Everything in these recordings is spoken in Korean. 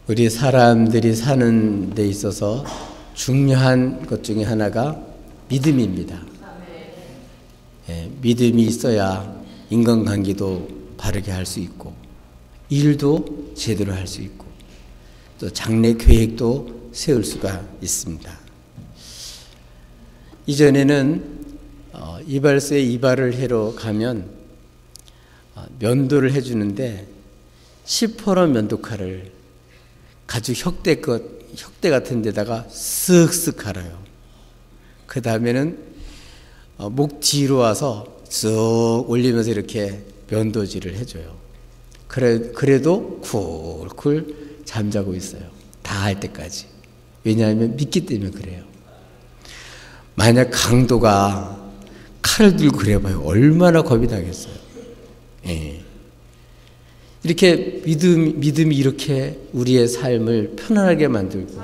우리 사람들이 사는 데 있어서 중요한 것 중에 하나가 믿음입니다. 믿음이 있어야 인간관계도 바르게 할 수 있고 일도 제대로 할 수 있고 또 장래 계획도 세울 수가 있습니다. 이전에는 이발소에 이발을 하러 가면 면도를 해주는데 10% 면도칼을 가죽 혁대 같은 데다가 쓱쓱 갈아요. 그 다음에는 목 뒤로 와서 쓱 올리면서 이렇게 면도질을 해줘요. 그래도 쿨쿨 잠자고 있어요. 다 할 때까지. 왜냐하면 믿기 때문에 그래요. 만약 강도가 칼을 들고 그래봐요. 얼마나 겁이 나겠어요. 예. 이렇게 믿음이 이렇게 우리의 삶을 편안하게 만들고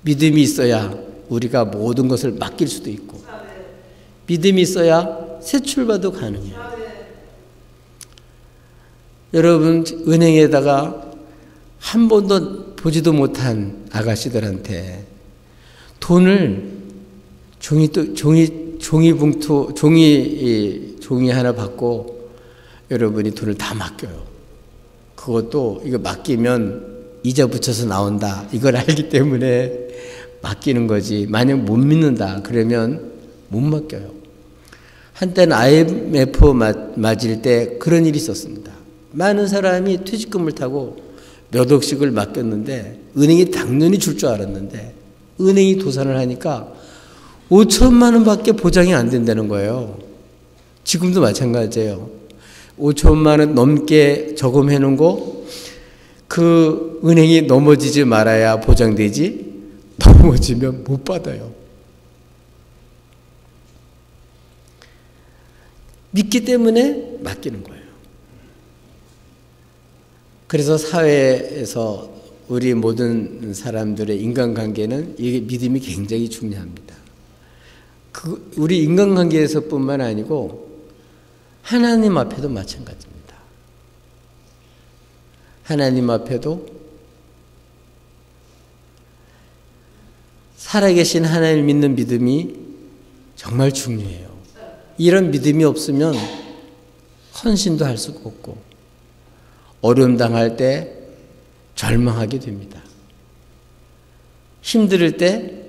믿음이 있어야 우리가 모든 것을 맡길 수도 있고 믿음이 있어야 새 출발도 가능해요. 여러분 은행에다가 한 번도 보지도 못한 아가씨들한테 돈을 종이 하나 받고 여러분이 돈을 다 맡겨요. 그것도 이거 맡기면 이자 붙여서 나온다. 이걸 알기 때문에 맡기는 거지. 만약 못 믿는다 그러면 못 맡겨요. 한때는 IMF 맞을 때 그런 일이 있었습니다. 많은 사람이 퇴직금을 타고 몇 억씩을 맡겼는데 은행이 당연히 줄 줄 알았는데 은행이 도산을 하니까 5천만 원밖에 보장이 안 된다는 거예요. 지금도 마찬가지예요. 5천만 원 넘게 저금해 놓은 거 그 은행이 넘어지지 말아야 보장되지 넘어지면 못 받아요. 믿기 때문에 맡기는 거예요. 그래서 사회에서 우리 모든 사람들의 인간관계는 이게 믿음이 굉장히 중요합니다. 우리 인간관계에서뿐만 아니고 하나님 앞에도 마찬가지입니다. 하나님 앞에도 살아계신 하나님을 믿는 믿음이 정말 중요해요. 이런 믿음이 없으면 헌신도 할 수가 없고 어려움 당할 때 절망하게 됩니다. 힘들 때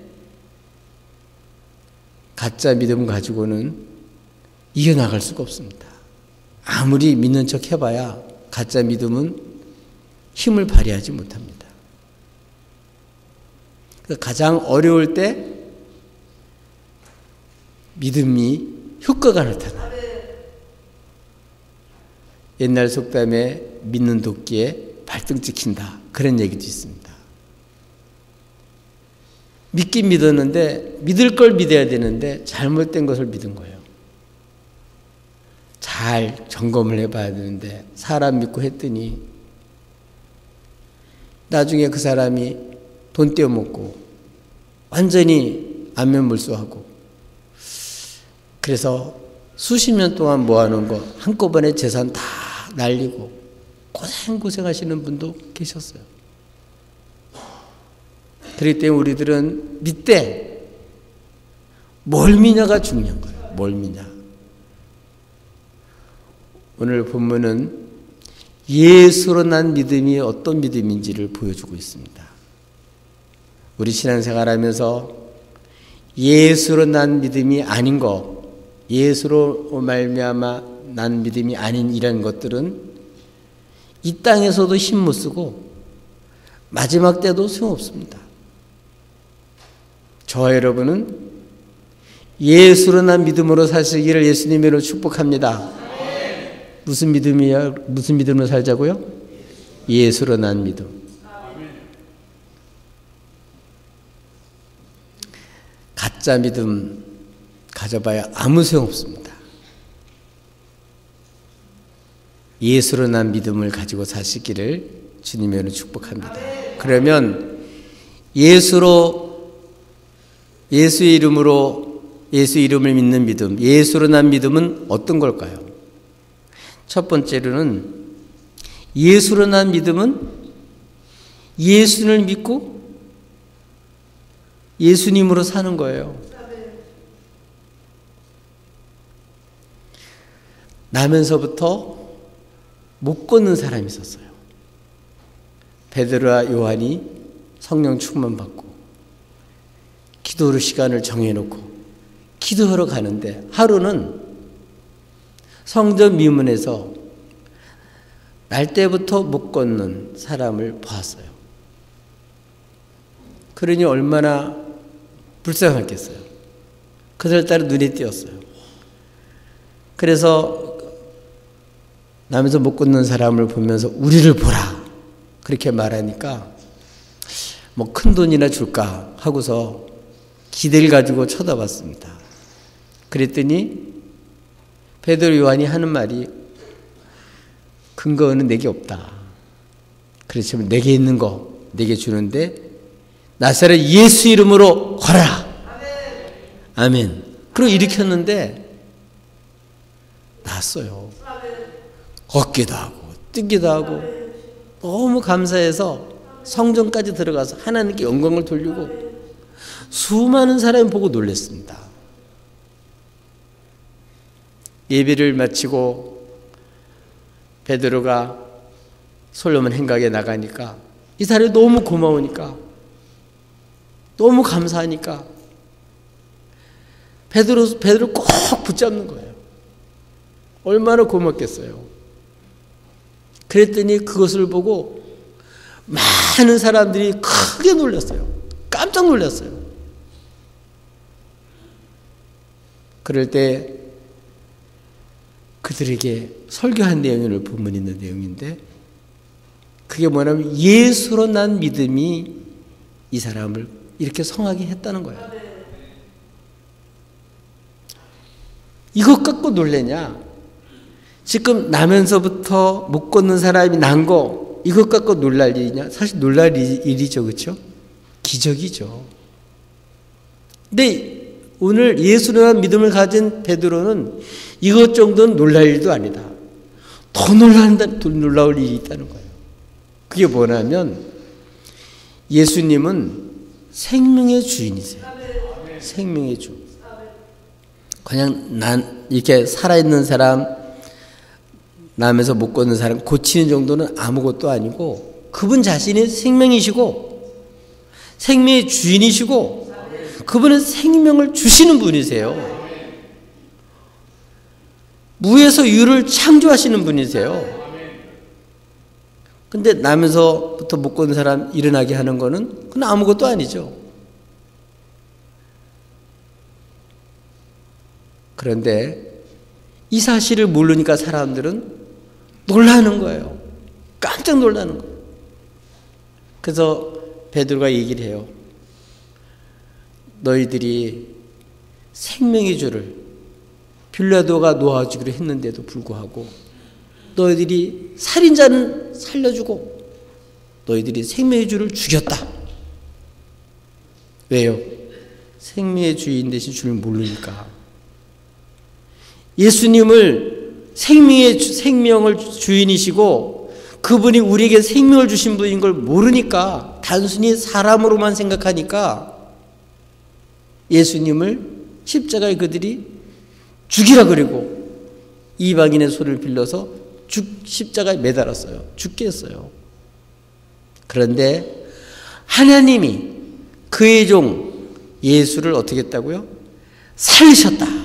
가짜 믿음 가지고는 이겨나갈 수가 없습니다. 아무리 믿는 척 해봐야 가짜 믿음은 힘을 발휘하지 못합니다. 가장 어려울 때 믿음이 효과가 나타나요. 옛날 속담에 믿는 도끼에 발등 찍힌다. 그런 얘기도 있습니다. 믿긴 믿었는데 믿을 걸 믿어야 되는데 잘못된 것을 믿은 거예요. 잘 점검을 해봐야 되는데 사람 믿고 했더니 나중에 그 사람이 돈 떼어먹고 완전히 안면물수하고 그래서 수십 년 동안 모아놓은 거 한꺼번에 재산 다 날리고 고생하시는 분도 계셨어요. 그렇기 때문에 우리들은 믿되 뭘 믿냐가 중요한 거예요. 뭘 믿냐. 오늘 본문은 예수로 난 믿음이 어떤 믿음인지를 보여주고 있습니다. 우리 신앙생활하면서 예수로 난 믿음이 아닌 거, 예수로 말미암아 난 믿음이 아닌 이런 것들은 이 땅에서도 힘 못 쓰고 마지막 때도 소용없습니다. 저와 여러분은 예수로 난 믿음으로 사시기를 예수님으로 축복합니다. 무슨 믿음이야? 무슨 믿음으로 살자고요? 예수로 난 믿음. 가짜 믿음 가져봐야 아무 소용없습니다. 예수로 난 믿음을 가지고 사시기를 주님으로 축복합니다. 그러면 예수의 이름으로 예수 이름을 믿는 믿음, 예수로 난 믿음은 어떤 걸까요? 첫 번째로는 예수로 난 믿음은 예수를 믿고 예수님으로 사는 거예요. 나면서부터 못 걷는 사람이 있었어요. 베드로와 요한이 성령 충만받고 기도로 시간을 정해놓고 기도하러 가는데 하루는 성전 미문에서 날 때부터 못 걷는 사람을 보았어요. 그러니 얼마나 불쌍했겠어요. 그날따라 눈에 띄었어요. 그래서 남에서 못 걷는 사람을 보면서 우리를 보라 그렇게 말하니까 뭐 큰 돈이나 줄까 하고서 기대를 가지고 쳐다봤습니다. 그랬더니 베드로 요한이 하는 말이 근거는 내게 없다. 그렇지만 내게 있는 거 내게 주는데 나사렛 예수 이름으로 걸어라. 아멘. 그리고 일으켰는데 났어요. 걷기도 하고 뛰기도 하고 너무 감사해서 성전까지 들어가서 하나님께 영광을 돌리고 수많은 사람이 보고 놀랐습니다. 예배를 마치고 베드로가 솔로몬 행각에 나가니까 이 사람이 너무 고마우니까 너무 감사하니까 베드로 꼭 붙잡는 거예요. 얼마나 고맙겠어요. 그랬더니 그것을 보고 많은 사람들이 크게 놀랐어요. 깜짝 놀랐어요. 그럴 때 그들에게 설교한 내용을 본문에 있는 내용인데 그게 뭐냐면 예수로 난 믿음이 이 사람을 이렇게 성하게 했다는 거예요. 이것 갖고 놀래냐? 지금 나면서부터 못 걷는 사람이 난 거 이것 갖고 놀랄 일이냐? 사실 놀랄 일이죠. 그렇죠? 기적이죠. 근데 오늘 예수로 난 믿음을 가진 베드로는 이것 정도는 놀랄 일도 아니다. 더 놀라울 일이 있다는 거예요. 그게 뭐냐면 예수님은 생명의 주인이세요. 생명의 주. 그냥 난 이렇게 살아있는 사람 남에서 못 걷는 사람 고치는 정도는 아무것도 아니고 그분 자신이 생명이시고 생명의 주인이시고 그분은 생명을 주시는 분이세요. 무에서 유를 창조하시는 분이세요. 근데 남에서부터 못 걷는 사람 일어나게 하는 거는 그건 아무것도 아니죠. 그런데 이 사실을 모르니까 사람들은 놀라는 거예요. 깜짝 놀라는 거예요. 그래서 베드로가 얘기를 해요. 너희들이 생명의 주를 빌라도가 놓아주기로 했는데도 불구하고 너희들이 살인자는 살려주고 너희들이 생명의 주를 죽였다. 왜요? 생명의 주인 대신 주를 모르니까. 예수님을 생명을 주인이시고 그분이 우리에게 생명을 주신 분인 걸 모르니까 단순히 사람으로만 생각하니까 예수님을 십자가에 그들이 죽이라 그리고 이방인의 손을 빌려서 십자가에 매달았어요. 죽게 했어요. 그런데 하나님이 그의 종 예수를 어떻게 했다고요? 살리셨다.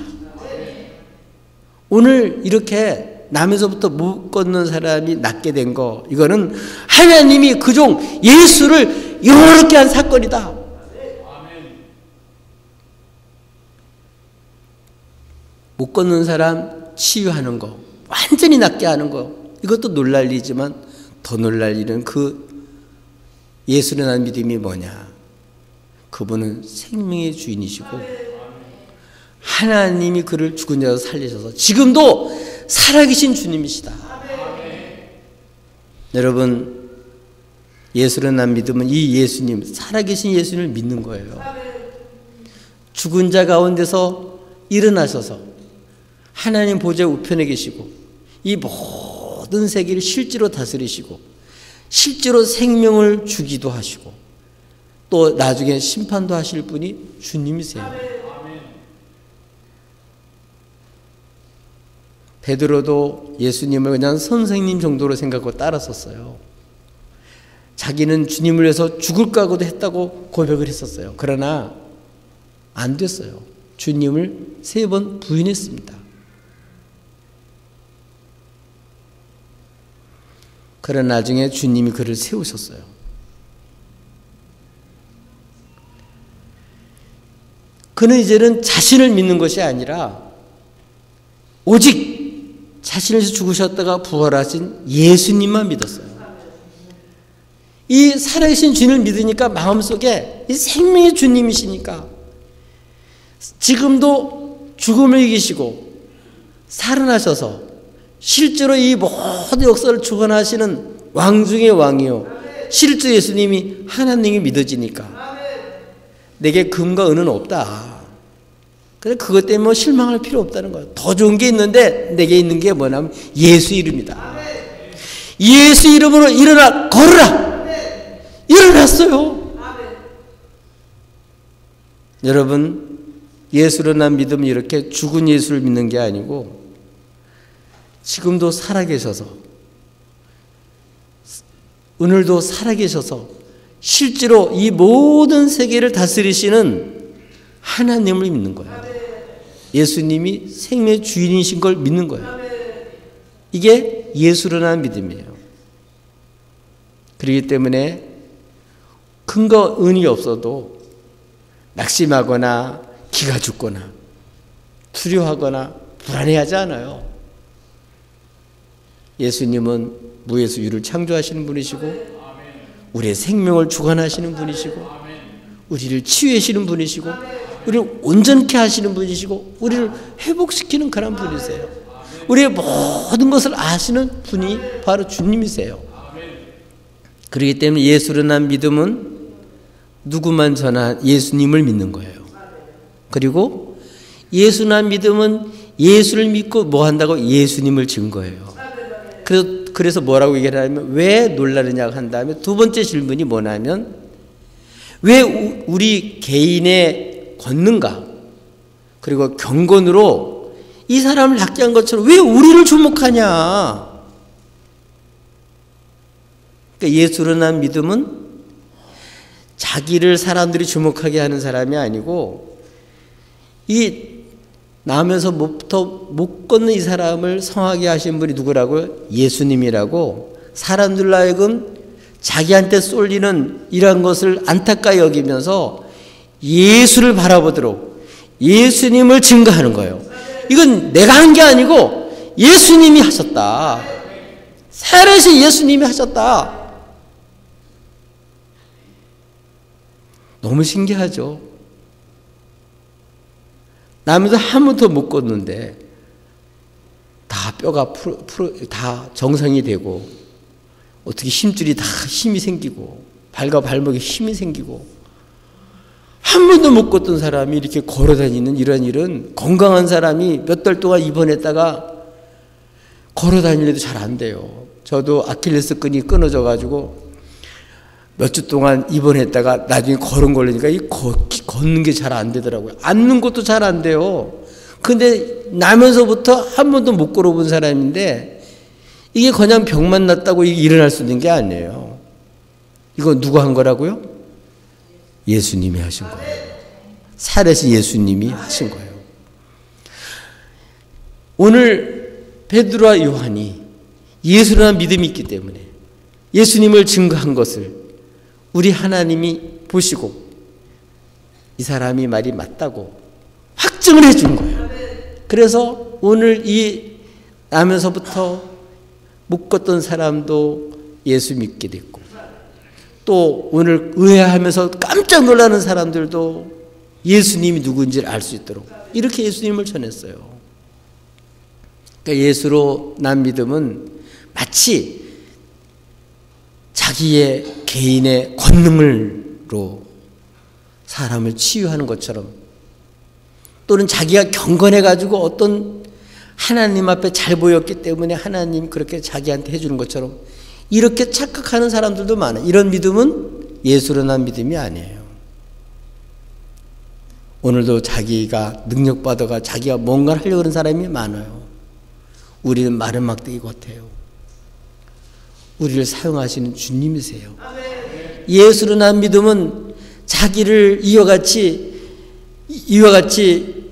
오늘 이렇게 남에서부터 못 걷는 사람이 낫게 된 거 이거는 하나님이 그 종 예수를 영원하게 한 사건이다. 못 걷는 사람 치유하는 거 완전히 낫게 하는 거 이것도 놀랄 일이지만 더 놀랄 일은 그 예수를 난 믿음이 뭐냐? 그분은 생명의 주인이시고 하나님이 그를 죽은 자에서 살리셔서 지금도 살아계신 주님이시다. 여러분 예수를 난 믿음은 이 예수님 살아계신 예수님을 믿는 거예요. 죽은 자 가운데서 일어나셔서 하나님 보좌 우편에 계시고 이 모든 세계를 실제로 다스리시고 실제로 생명을 주기도 하시고 또 나중에 심판도 하실 분이 주님이세요. 베드로도 예수님을 그냥 선생님 정도로 생각하고 따랐었어요. 자기는 주님을 위해서 죽을 각오도 했다고 고백을 했었어요. 그러나 안 됐어요. 주님을 3번 부인했습니다. 그러나 나중에 주님이 그를 세우셨어요. 그는 이제는 자신을 믿는 것이 아니라 오직 자신을 위해서 죽으셨다가 부활하신 예수님만 믿었어요. 이 살아계신 주님을 믿으니까 마음속에 이 생명의 주님이시니까 지금도 죽음을 이기시고 살아나셔서 실제로 이 모든 역사를 주관하시는 왕 중의 왕이요 실제 예수님이 하나님이 믿어지니까 내게 금과 은은 없다. 그래 그것 때문에 실망할 필요 없다는 거예요. 더 좋은 게 있는데 내게 있는 게 뭐냐면 예수 이름이다. 예수 이름으로 일어나 걸으라. 일어났어요. 여러분 예수로 난 믿음은 이렇게 죽은 예수를 믿는 게 아니고 지금도 살아계셔서 오늘도 살아계셔서 실제로 이 모든 세계를 다스리시는 하나님을 믿는 거예요. 예수님이 생명의 주인이신 걸 믿는 거예요. 이게 예수로 난 믿음이에요. 그렇기 때문에 근거 은이 없어도 낙심하거나 기가 죽거나 두려워하거나 불안해하지 않아요. 예수님은 무에서 유를 창조하시는 분이시고 우리의 생명을 주관하시는 분이시고 우리를 치유하시는 분이시고 우리를 온전케 하시는 분이시고 우리를 회복시키는 그런 분이세요. 우리의 모든 것을 아시는 분이 바로 주님이세요. 그렇기 때문에 예수로 난 믿음은 누구만 전한 예수님을 믿는 거예요. 그리고 예수 난 믿음은 예수를 믿고 뭐 한다고 예수님을 증거해요. 그래서 뭐라고 얘기를 하냐면 왜 놀라느냐고 한다면 두 번째 질문이 뭐냐면 왜 우리 개인의 권능과 그리고 경건으로 이 사람을 낫게 한 것처럼 왜 우리를 주목하냐. 그러니까 예수로 난 믿음은 자기를 사람들이 주목하게 하는 사람이 아니고 이 나면서부터 못 걷는 이 사람을 성하게 하신 분이 누구라고요? 예수님이라고 사람들로 하여금 자기한테 쏠리는 이런 것을 안타까이 여기면서 예수를 바라보도록 예수님을 증거하는 거예요. 이건 내가 한 게 아니고 예수님이 하셨다. 살아계신 예수님이 하셨다. 너무 신기하죠. 남도 한 번도 못 걷는데 다 뼈가 다 정상이 되고 어떻게 힘줄이 다 힘이 생기고 발과 발목에 힘이 생기고 한 번도 못 걷던 사람이 이렇게 걸어다니는 이런 일은 건강한 사람이 몇 달 동안 입원했다가 걸어다니려도 잘 안 돼요. 저도 아킬레스건이 끊어져 가지고 몇 주 동안 입원했다가 나중에 걸음 걸리니까 걷는 게 잘 안 되더라고요. 앉는 것도 잘 안 돼요. 근데 나면서부터 한 번도 못 걸어본 사람인데 이게 그냥 병만 났다고 일어날 수 있는 게 아니에요. 이거 누가 한 거라고요? 예수님이 하신 거예요. 살아계신 예수님이 하신 거예요. 오늘 베드로와 요한이 예수라는 믿음이 있기 때문에 예수님을 증거한 것을 우리 하나님이 보시고 이 사람이 말이 맞다고 확증을 해준 거예요. 그래서 오늘 이 나면서부터 못 걷던 사람도 예수 믿게 됐고 또 오늘 의아하면서 깜짝 놀라는 사람들도 예수님이 누구인지를 알 수 있도록 이렇게 예수님을 전했어요. 그러니까 예수로 난 믿음은 마치 자기의 개인의 권능으로 사람을 치유하는 것처럼 또는 자기가 경건해가지고 어떤 하나님 앞에 잘 보였기 때문에 하나님 그렇게 자기한테 해주는 것처럼 이렇게 착각하는 사람들도 많아요. 이런 믿음은 예수로 난 믿음이 아니에요. 오늘도 자기가 능력받아가 자기가 뭔가를 하려고 하는 사람이 많아요. 우리는 마른 막대기 같아요. 우리를 사용하시는 주님이세요. 예수로 난 믿음은 자기를 이와 같이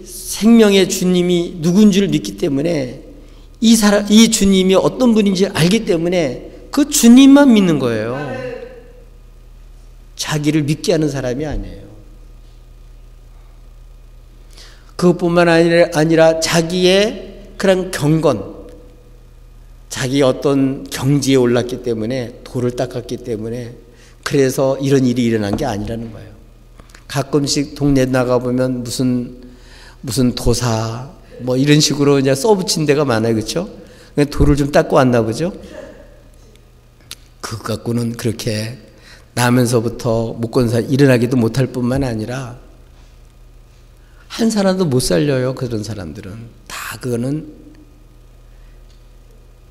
생명의 주님이 누군지를 믿기 때문에 이 주님이 어떤 분인지 알기 때문에 그 주님만 믿는 거예요. 자기를 믿게 하는 사람이 아니에요. 그것뿐만 아니라 자기의 그런 경건, 자기 어떤 경지에 올랐기 때문에 도를 닦았기 때문에 그래서 이런 일이 일어난 게 아니라는 거예요. 가끔씩 동네 나가보면 무슨 도사 뭐 이런 식으로 그냥 써붙인 데가 많아요. 그렇죠? 돌을 좀 닦고 왔나 보죠? 그것 갖고는 그렇게 나면서부터 목건사 일어나기도 못할 뿐만 아니라 한 사람도 못 살려요. 그런 사람들은 다 그거는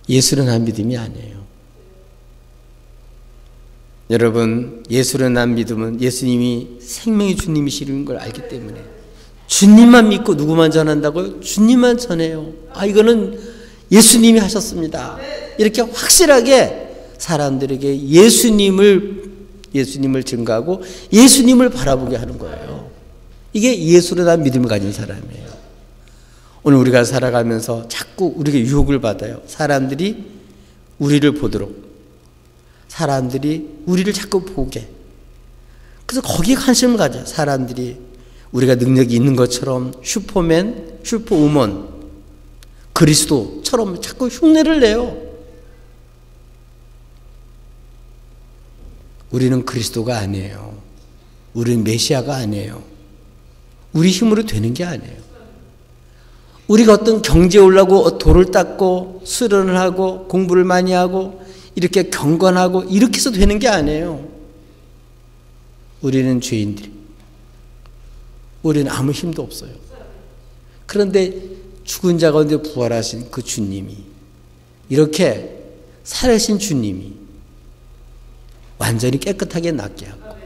예수를 난 믿음이 아니에요. 여러분, 예수를 난 믿음은 예수님이 생명의 주님이시는 걸 알기 때문에 주님만 믿고 누구만 전한다고요? 주님만 전해요. 이거는 예수님이 하셨습니다. 이렇게 확실하게 사람들에게 예수님을 증거하고 예수님을 바라보게 하는 거예요. 이게 예수로 난 믿음을 가진 사람이에요. 오늘 우리가 살아가면서 자꾸 우리가 유혹을 받아요. 사람들이 우리를 보도록, 사람들이 우리를 자꾸 보게. 그래서 거기에 관심을 가져요. 사람들이 우리가 능력이 있는 것처럼 슈퍼맨, 슈퍼우먼, 그리스도처럼 자꾸 흉내를 내요. 우리는 그리스도가 아니에요. 우리는 메시아가 아니에요. 우리 힘으로 되는 게 아니에요. 우리가 어떤 경지에 올라고 돌을 닦고 수련을 하고 공부를 많이 하고 이렇게 경건하고 이렇게 해서 되는 게 아니에요. 우리는 죄인들이. 우리는 아무 힘도 없어요. 그런데 죽은 자 가운데 부활하신 그 주님이, 이렇게 살아신 주님이 완전히 깨끗하게 낫게 하고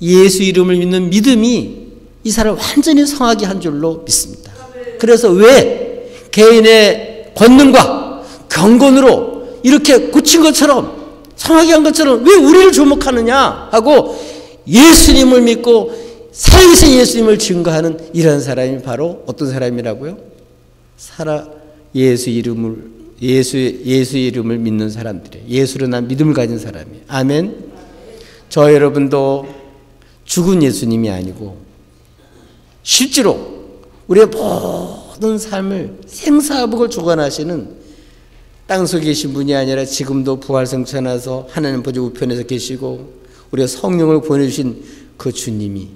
예수 이름을 믿는 믿음이 이 사람을 완전히 성하게 한 줄로 믿습니다. 그래서 왜 개인의 권능과 경건으로 이렇게 고친 것처럼 성하게 한 것처럼 왜 우리를 주목하느냐 하고 예수님을 믿고 살아계신 예수님을 증거하는 이런 사람이 바로 어떤 사람이라고요? 예수 이름을 믿는 사람들이에요. 예수로 난 믿음을 가진 사람이에요. 아멘. 저 여러분도 죽은 예수님이 아니고 실제로 우리의 모든 삶을 생사복을 주관하시는 땅속에 계신 분이 아니라 지금도 부활승천하서 하나님 보좌 우편에서 계시고 우리가 성령을 보내주신 그 주님을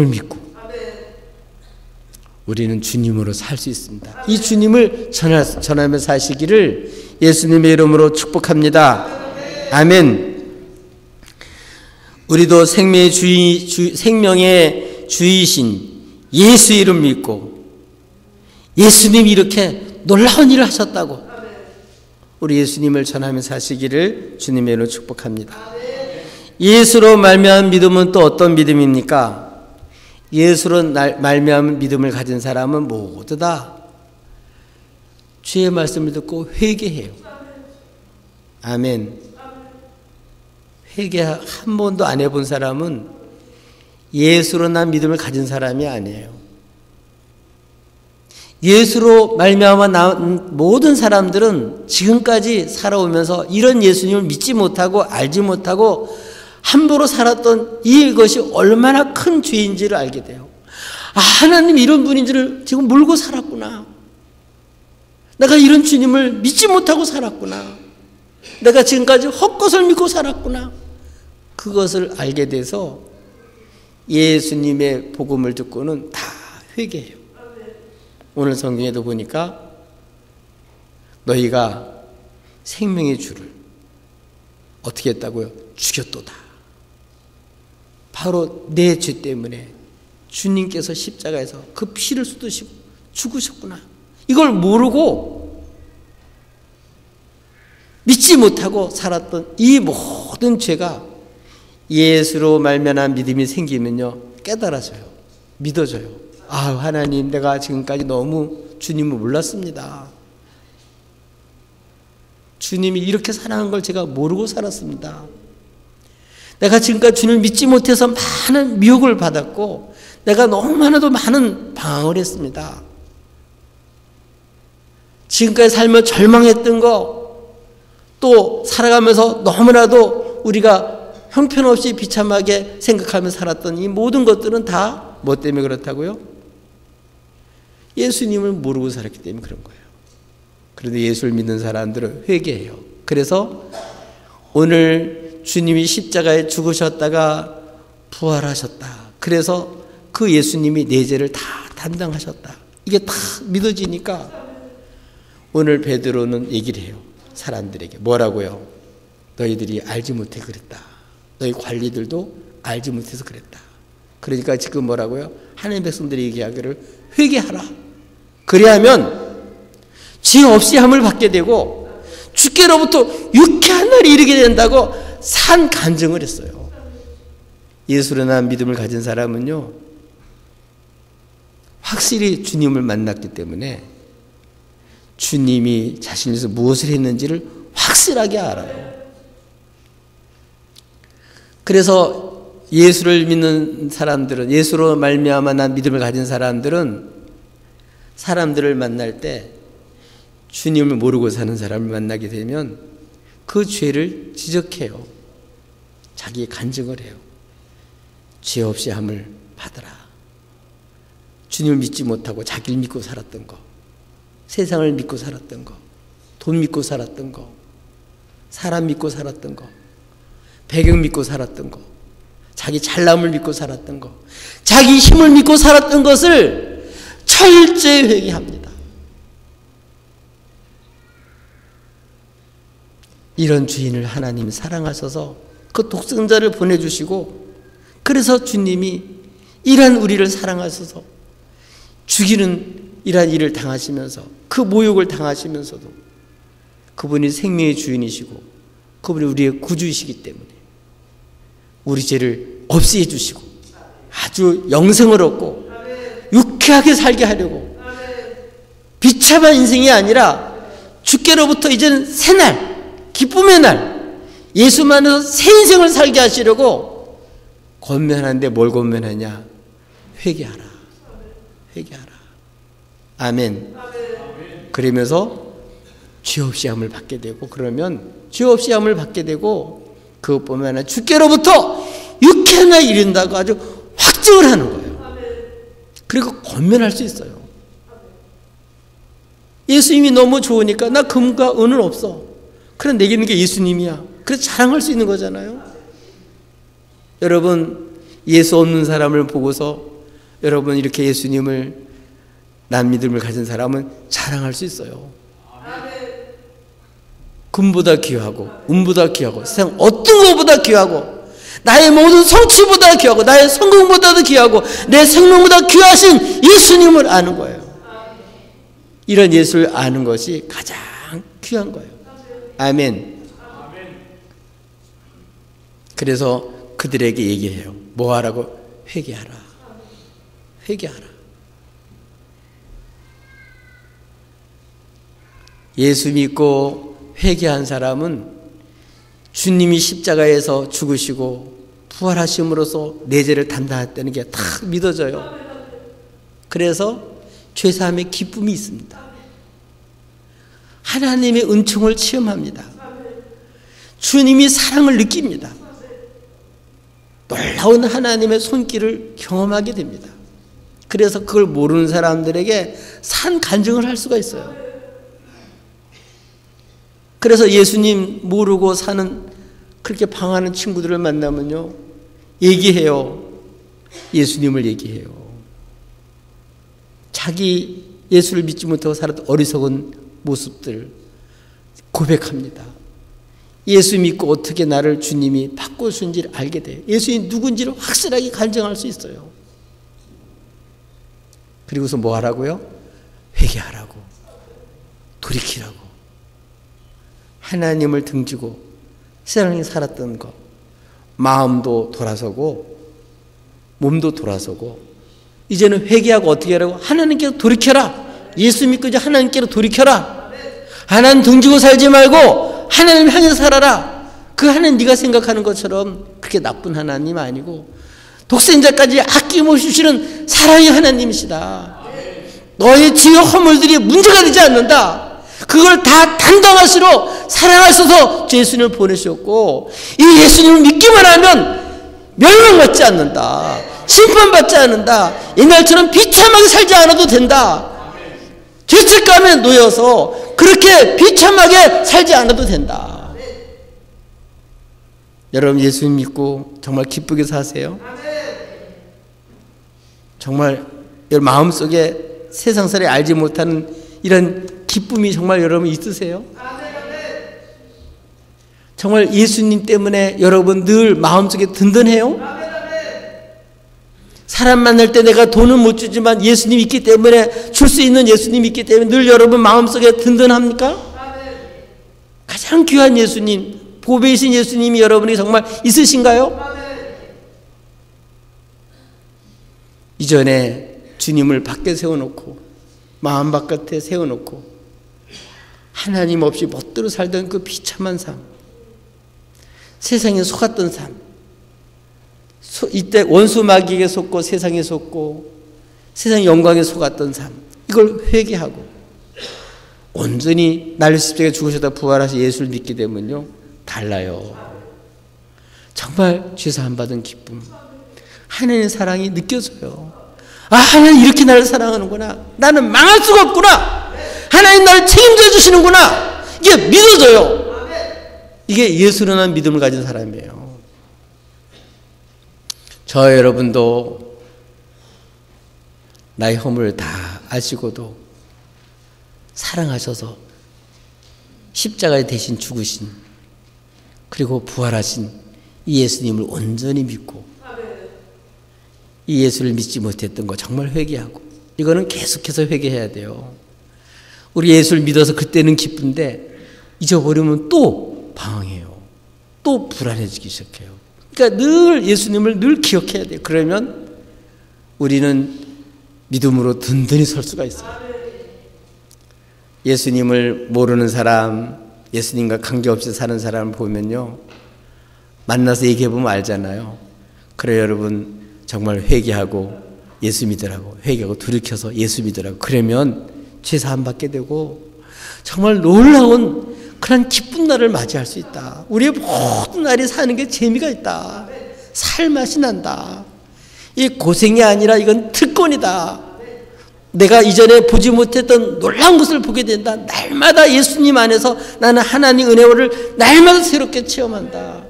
믿고 우리는 주님으로 살 수 있습니다. 이 주님을 전하며 사시기를 예수님의 이름으로 축복합니다. 아멘. 우리도 생명의 주이신 예수 이름 믿고 예수님이 이렇게 놀라운 일을 하셨다고 우리 예수님을 전하며 사시기를 주님의 이름으로 축복합니다. 예수로 말미암은 믿음은 또 어떤 믿음입니까? 예수로 말미암은 믿음을 가진 사람은 모두 다 주의 말씀을 듣고 회개해요. 아멘. 회개 한 번도 안 해본 사람은 예수로 난 믿음을 가진 사람이 아니에요. 예수로 말미암아 나온 모든 사람들은 지금까지 살아오면서 이런 예수님을 믿지 못하고 알지 못하고 함부로 살았던 이것이 얼마나 큰 죄인지를 알게 돼요. 하나님이 이런 분인지를 지금 모르고 살았구나. 내가 이런 주님을 믿지 못하고 살았구나. 내가 지금까지 헛것을 믿고 살았구나. 그것을 알게 돼서 예수님의 복음을 듣고는 다 회개해요. 오늘 성경에도 보니까 너희가 생명의 주를 어떻게 했다고요? 죽였도다. 바로 내 죄 때문에 주님께서 십자가에서 그 피를 쏟으시고 죽으셨구나. 이걸 모르고 믿지 못하고 살았던 이 모든 죄가 예수로 말미암아 믿음이 생기면요, 깨달아져요. 믿어져요. 아, 하나님, 내가 지금까지 너무 주님을 몰랐습니다. 주님이 이렇게 사랑한 걸 제가 모르고 살았습니다. 내가 지금까지 주님을 믿지 못해서 많은 미혹을 받았고 내가 너무나도 많은 방황을 했습니다. 지금까지 살며 절망했던 거, 또 살아가면서 너무나도 우리가 형편없이 비참하게 생각하며 살았던 이 모든 것들은 다 뭐 때문에 그렇다고요? 예수님을 모르고 살았기 때문에 그런 거예요. 그런데 예수를 믿는 사람들은 회개해요. 그래서 오늘 주님이 십자가에 죽으셨다가 부활하셨다. 그래서 그 예수님이 내 죄를 다 담당하셨다. 이게 다 믿어지니까 오늘 베드로는 얘기를 해요. 사람들에게 뭐라고요? 너희들이 알지 못해 그랬다. 너희 관리들도 알지 못해서 그랬다. 그러니까 지금 뭐라고요? 하나님의 백성들이 얘기하기를 회개하라. 그래야면 죄 없이 함을 받게 되고 주께로부터 유쾌한 날이 이르게 된다고 산 간증을 했어요. 예수로 난 믿음을 가진 사람은요, 확실히 주님을 만났기 때문에 주님이 자신에서 무엇을 했는지를 확실하게 알아요. 그래서 예수를 믿는 사람들은, 예수로 말미암아 난 믿음을 가진 사람들은 사람들을 만날 때 주님을 모르고 사는 사람을 만나게 되면 그 죄를 지적해요. 자기 간증을 해요. 죄 없이 함을 받으라. 주님을 믿지 못하고 자기를 믿고 살았던 거, 세상을 믿고 살았던 거, 돈 믿고 살았던 거, 사람 믿고 살았던 거, 배경 믿고 살았던 거, 자기 잘남을 믿고 살았던 거, 자기 힘을 믿고 살았던 것을 철저히 회개합니다. 이런 주인을 하나님이 사랑하셔서 그 독생자를 보내주시고, 그래서 주님이 이런 우리를 사랑하셔서 죽이는 이러한 일을 당하시면서 그 모욕을 당하시면서도 그분이 생명의 주인이시고 그분이 우리의 구주이시기 때문에 우리 죄를 없이 해주시고 아주 영생을 얻고 유쾌하게 살게 하려고, 비참한 인생이 아니라 주께로부터 이제는 새날, 기쁨의 날, 예수만으로 새 인생을 살게 하시려고 권면하는데 뭘 권면하냐? 회개하라. 회개하라. 아멘. 그러면서 죄 없이 함을 받게 되고, 그러면 죄 없이 함을 받게 되고, 그것뿐만 아니라 주께로부터 유쾌한 날이 이른다고 아주 확증을 하는 거예요. 그리고 권면할 수 있어요. 예수님이 너무 좋으니까 나 금과 은은 없어. 그래, 내게 있는 게 예수님이야. 그래서 자랑할 수 있는 거잖아요. 여러분, 예수 없는 사람을 보고서 여러분 이렇게 예수님을, 난 믿음을 가진 사람은 자랑할 수 있어요. 금보다 귀하고 은보다 귀하고 세상 어떤 것보다 귀하고 나의 모든 성취보다 귀하고 나의 성공보다도 귀하고 내 생명보다 귀하신 예수님을 아는 거예요. 이런 예수를 아는 것이 가장 귀한 거예요. 아멘. 그래서 그들에게 얘기해요. 뭐 하라고? 회개하라. 회개하라. 예수 믿고 회개한 사람은 주님이 십자가에서 죽으시고 부활하심으로써 내 죄를 담당했다는 게 다 믿어져요. 그래서 죄사함의 기쁨이 있습니다. 하나님의 은총을 체험합니다. 주님이 사랑을 느낍니다. 놀라운 하나님의 손길을 경험하게 됩니다. 그래서 그걸 모르는 사람들에게 산 간증을 할 수가 있어요. 그래서 예수님 모르고 사는 그렇게 방황하는 친구들을 만나면요, 얘기해요. 예수님을 얘기해요. 자기 예수를 믿지 못하고 살았던 어리석은 모습들 고백합니다. 예수 믿고 어떻게 나를 주님이 바꿔주신지를 알게 돼요. 예수님이 누군지를 확실하게 간증할 수 있어요. 그리고서 뭐 하라고요? 회개하라고, 돌이키라고. 하나님을 등지고 세상에 살았던 것, 마음도 돌아서고 몸도 돌아서고 이제는 회개하고 어떻게 하라고? 하나님께로 돌이켜라. 예수 믿고 이제 하나님께로 돌이켜라. 하나님 등지고 살지 말고 하나님 향해서 살아라. 그 하나님 네가 생각하는 것처럼 그렇게 나쁜 하나님 아니고 독생자까지 아낌없이 주시는 사랑의 하나님이시다. 너의 지의 허물들이 문제가 되지 않는다. 그걸 다 담당하시러 사랑하셔서 예수님을 보내셨고 이 예수님을 믿기만 하면 멸망받지 않는다. 심판받지 않는다. 옛날처럼 비참하게 살지 않아도 된다. 죄책감에 놓여서 그렇게 비참하게 살지 않아도 된다. 여러분 예수님 믿고 정말 기쁘게 사세요. 정말 여러분 마음속에 세상살이 알지 못하는 이런 기쁨이 정말 여러분 있으세요? 정말 예수님 때문에 여러분 늘 마음속에 든든해요? 사람 만날 때 내가 돈은 못 주지만 예수님 있기 때문에 줄 수 있는 예수님 있기 때문에 늘 여러분 마음속에 든든합니까? 가장 귀한 예수님, 보배이신 예수님이 여러분이 정말 있으신가요? 이전에 주님을 밖에 세워놓고 마음 바깥에 세워놓고 하나님 없이 멋대로 살던 그 비참한 삶, 세상에 속았던 삶, 이때 원수 마귀에게 속고 세상에 속고 세상 영광에 속았던 삶, 이걸 회개하고 온전히 나를 십자가에 죽으셨다 부활하신 예수를 믿게 되면요 달라요. 정말 죄사함 받은 기쁨, 하나님의 사랑이 느껴져요. 아, 하나님 이렇게 나를 사랑하는구나. 나는 망할 수가 없구나. 하나님 나를 책임져 주시는구나. 이게 믿어져요. 이게 예수로 난 믿음을 가진 사람이에요. 저 여러분도 나의 허물을 다 아시고도 사랑하셔서 십자가에 대신 죽으신 그리고 부활하신 이 예수님을 온전히 믿고 이 예수를 믿지 못했던 거 정말 회개하고 이거는 계속해서 회개해야 돼요. 우리 예수를 믿어서 그때는 기쁜데 잊어버리면 또 방황해요. 또 불안해지기 시작해요. 그러니까 늘 예수님을 늘 기억해야 돼요. 그러면 우리는 믿음으로 든든히 설 수가 있어요. 예수님을 모르는 사람, 예수님과 관계없이 사는 사람을 보면요 만나서 얘기해보면 알잖아요. 그래 여러분 정말 회개하고 예수 믿으라고 회개하고 돌이켜서 예수 믿으라고 그러면 죄 사함 받게 되고 정말 놀라운 그런 기쁜 날을 맞이할 수 있다. 우리의 모든 날이 사는 게 재미가 있다. 살맛이 난다. 이 고생이 아니라 이건 특권이다. 내가 이전에 보지 못했던 놀라운 것을 보게 된다. 날마다 예수님 안에서 나는 하나님 은혜를 날마다 새롭게 체험한다.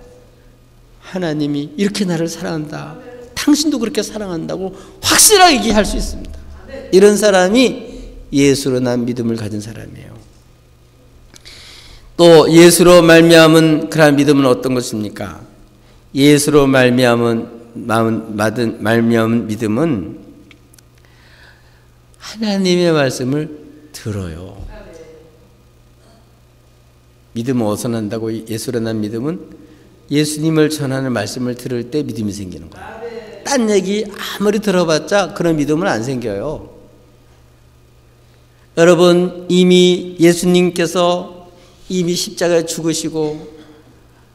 하나님이 이렇게 나를 사랑한다. 당신도 그렇게 사랑한다고 확실하게 얘기할 수 있습니다. 이런 사람이 예수로 난 믿음을 가진 사람이에요. 또 예수로 말미암은 그러한 믿음은 어떤 것입니까? 예수로 말미암은 믿음은 하나님의 말씀을 들어요. 믿음은 어디서 난다고? 예수로 난 믿음은 예수님을 전하는 말씀을 들을 때 믿음이 생기는 거예요. 딴 얘기 아무리 들어봤자 그런 믿음은 안 생겨요. 여러분 이미 예수님께서 이미 십자가에 죽으시고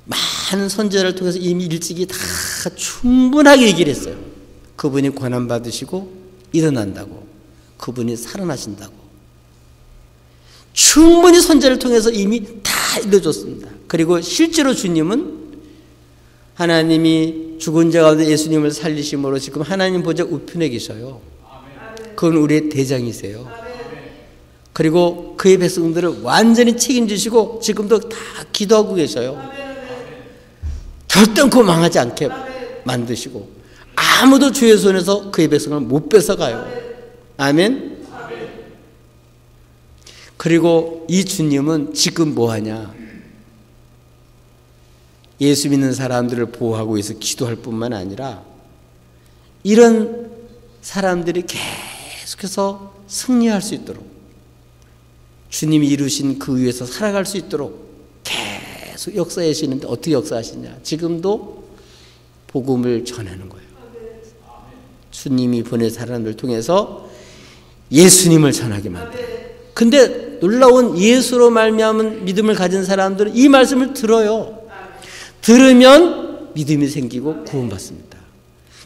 많은 선지자를 통해서 이미 일찍이 다 충분하게 얘기를 했어요. 그분이 고난 받으시고 일어난다고, 그분이 살아나신다고 충분히 선지자를 통해서 이미 다 일러줬습니다. 그리고 실제로 주님은 하나님이 죽은 자 가운데 예수님을 살리심으로 지금 하나님 보좌 우편에 계셔요. 그건 우리의 대장이세요. 그리고 그의 백성들을 완전히 책임지시고 지금도 다 기도하고 계셔요. 결단코 망하지 않게 만드시고 아무도 주의 손에서 그의 백성을 못 뺏어가요. 아멘. 그리고 이 주님은 지금 뭐하냐? 예수 믿는 사람들을 보호하고 있어 기도할 뿐만 아니라 이런 사람들이 계속해서 승리할 수 있도록 주님이 이루신 그 위에서 살아갈 수 있도록 계속 역사하시는데 어떻게 역사하시냐? 지금도 복음을 전하는 거예요. 주님이 보낸 사람들 통해서 예수님을 전하게 만들어요. 근데 놀라운 예수로 말미암은 믿음을 가진 사람들은 이 말씀을 들어요. 들으면 믿음이 생기고 구원받습니다.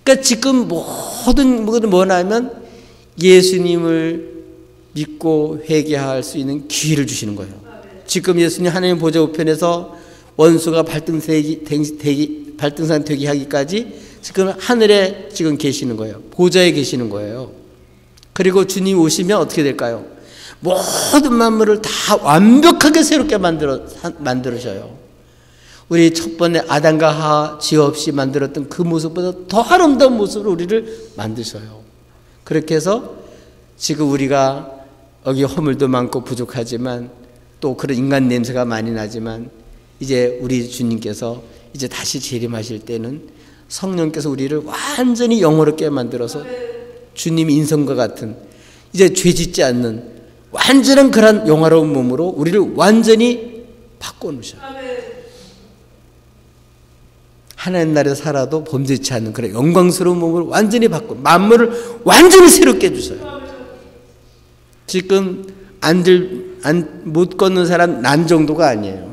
그러니까 지금 모든 뭐냐면 예수님을 믿고 회개할 수 있는 기회를 주시는 거예요. 지금 예수님 하나님 보좌 우편에서 원수가 발등상 되게 하기까지 지금 하늘에 지금 계시는 거예요. 보좌에 계시는 거예요. 그리고 주님 오시면 어떻게 될까요? 모든 만물을 다 완벽하게 새롭게 만들으셔요. 우리 첫 번에 아담과 하와 지혜 없이 만들었던 그 모습보다 더 아름다운 모습으로 우리를 만드셔요. 그렇게 해서 지금 우리가 여기 허물도 많고 부족하지만 또 그런 인간 냄새가 많이 나지만 이제 우리 주님께서 이제 다시 재림하실 때는 성령께서 우리를 완전히 영어롭게 만들어서 주님 인성과 같은 이제 죄 짓지 않는 완전한 그런 영화로운 몸으로 우리를 완전히 바꿔놓으셔요. 하나님 나라에 살아도 범죄치 않는 그런 영광스러운 몸을 완전히 바꿔 만물을 완전히 새롭게 해주셔요. 지금 못 걷는 사람 난 정도가 아니에요.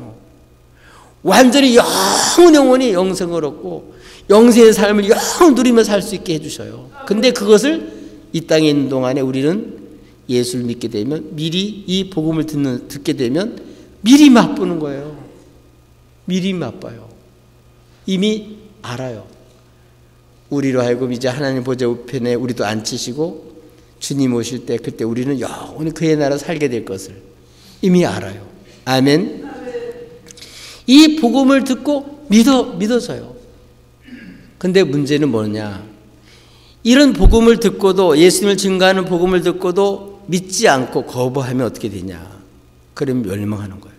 완전히 영원히 영생을 얻고 영생의 삶을 영원히 누리며 살 수 있게 해주셔요. 근데 그것을 이 땅에 있는 동안에 우리는 예수를 믿게 되면 미리 이 복음을 듣게 되면 미리 맛보는 거예요. 미리 맛봐요. 이미 알아요. 우리로 하여금 이제 하나님 보좌 우편에 우리도 앉히시고 주님 오실 때 그때 우리는 영원히 그의 나라 살게 될 것을 이미 알아요. 아멘. 이 복음을 듣고 믿어져요. 근데 문제는 뭐냐? 이런 복음을 듣고도 예수님을 증거하는 복음을 듣고도 믿지 않고 거부하면 어떻게 되냐? 그러면 멸망하는 거예요.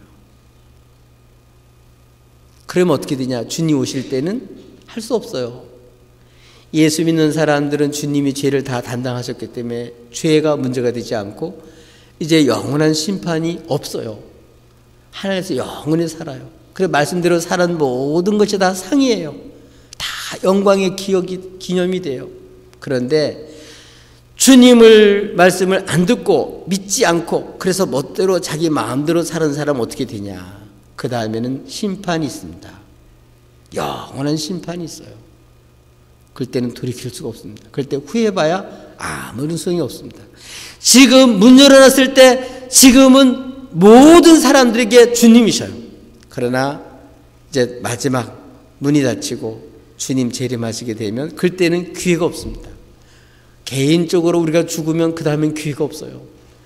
그러면 어떻게 되냐? 주님 오실 때는 할 수 없어요. 예수 믿는 사람들은 주님이 죄를 다 담당하셨기 때문에 죄가 문제가 되지 않고 이제 영원한 심판이 없어요. 하늘에서 영원히 살아요. 그래서 말씀대로 사는 모든 것이 다 상이에요. 다 영광의 기념이 돼요. 그런데 주님을 말씀을 안 듣고 믿지 않고 그래서 멋대로 자기 마음대로 사는 사람은 어떻게 되냐? 그 다음에는 심판이 있습니다. 영원한 심판이 있어요. 그때는 돌이킬 수가 없습니다. 그때 후회봐야 아무런 소용이 없습니다. 지금 문 열어놨을 때 지금은 모든 사람들에게 주님이셔요. 그러나 이제 마지막 문이 닫히고 주님 재림하시게 되면 그때는 기회가 없습니다. 개인적으로 우리가 죽으면 그 다음엔 기회가 없어요.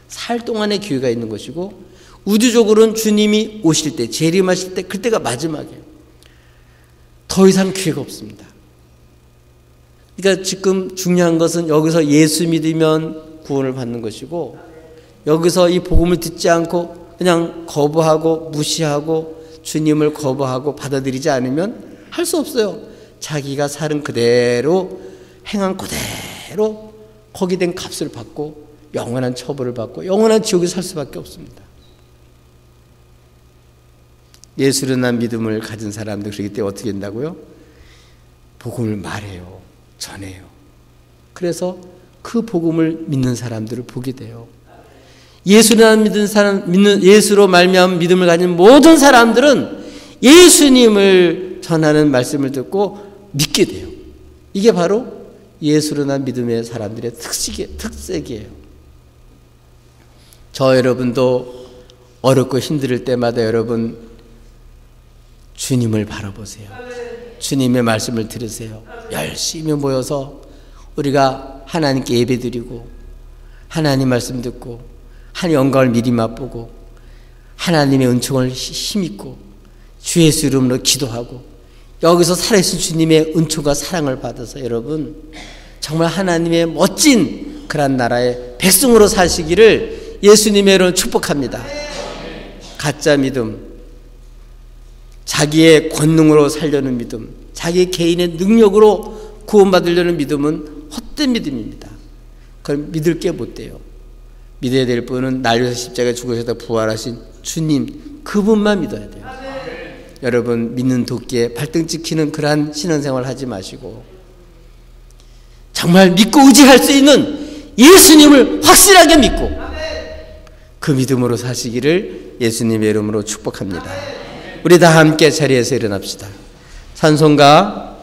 살 동안의 기회가 있는 것이고 우주적으로는 주님이 오실 때 재림하실 때 그때가 마지막이에요. 더 이상 기회가 없습니다. 그러니까 지금 중요한 것은 여기서 예수 믿으면 구원을 받는 것이고 여기서 이 복음을 듣지 않고 그냥 거부하고 무시하고 주님을 거부하고 받아들이지 않으면 할 수 없어요. 자기가 살은 그대로 행한 그대로 거기 된 값을 받고 영원한 처벌을 받고 영원한 지옥에 살 수밖에 없습니다. 예수를 난 믿음을 가진 사람들 그렇기 때문에 어떻게 된다고요? 복음을 말해요. 전해요. 그래서 그 복음을 믿는 사람들을 보게 돼요. 예수를 믿는 사람, 예수로 말미암은 믿음을 가진 모든 사람들은 예수님을 전하는 말씀을 듣고 믿게 돼요. 이게 바로 예수로 난 믿음의 사람들의 특색이에요. 저 여러분도 어렵고 힘들 때마다 여러분 주님을 바라보세요. 주님의 말씀을 들으세요. 열심히 모여서 우리가 하나님께 예배드리고 하나님 말씀 듣고 하나님의 영광을 미리 맛보고 하나님의 은총을 힘입고 주 예수 이름으로 기도하고 여기서 살아계신 주님의 은총과 사랑을 받아서 여러분 정말 하나님의 멋진 그런 나라의 백성으로 사시기를 예수님의 이름으로 축복합니다. 가짜 믿음, 자기의 권능으로 살려는 믿음, 자기 개인의 능력으로 구원받으려는 믿음은 헛된 믿음입니다. 그걸 믿을 게 못 돼요. 믿어야 될 분은 날려서 십자가에 죽으셨다 부활하신 주님 그분만 믿어야 돼요. 여러분 믿는 도끼에 발등 찍히는 그러한 신앙생활 하지 마시고 정말 믿고 의지할 수 있는 예수님을 확실하게 믿고 그 믿음으로 사시기를 예수님의 이름으로 축복합니다. 우리 다 함께 자리에서 일어납시다. 찬송가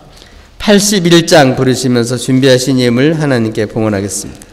81장 부르시면서 준비하신 예물 하나님께 봉헌하겠습니다.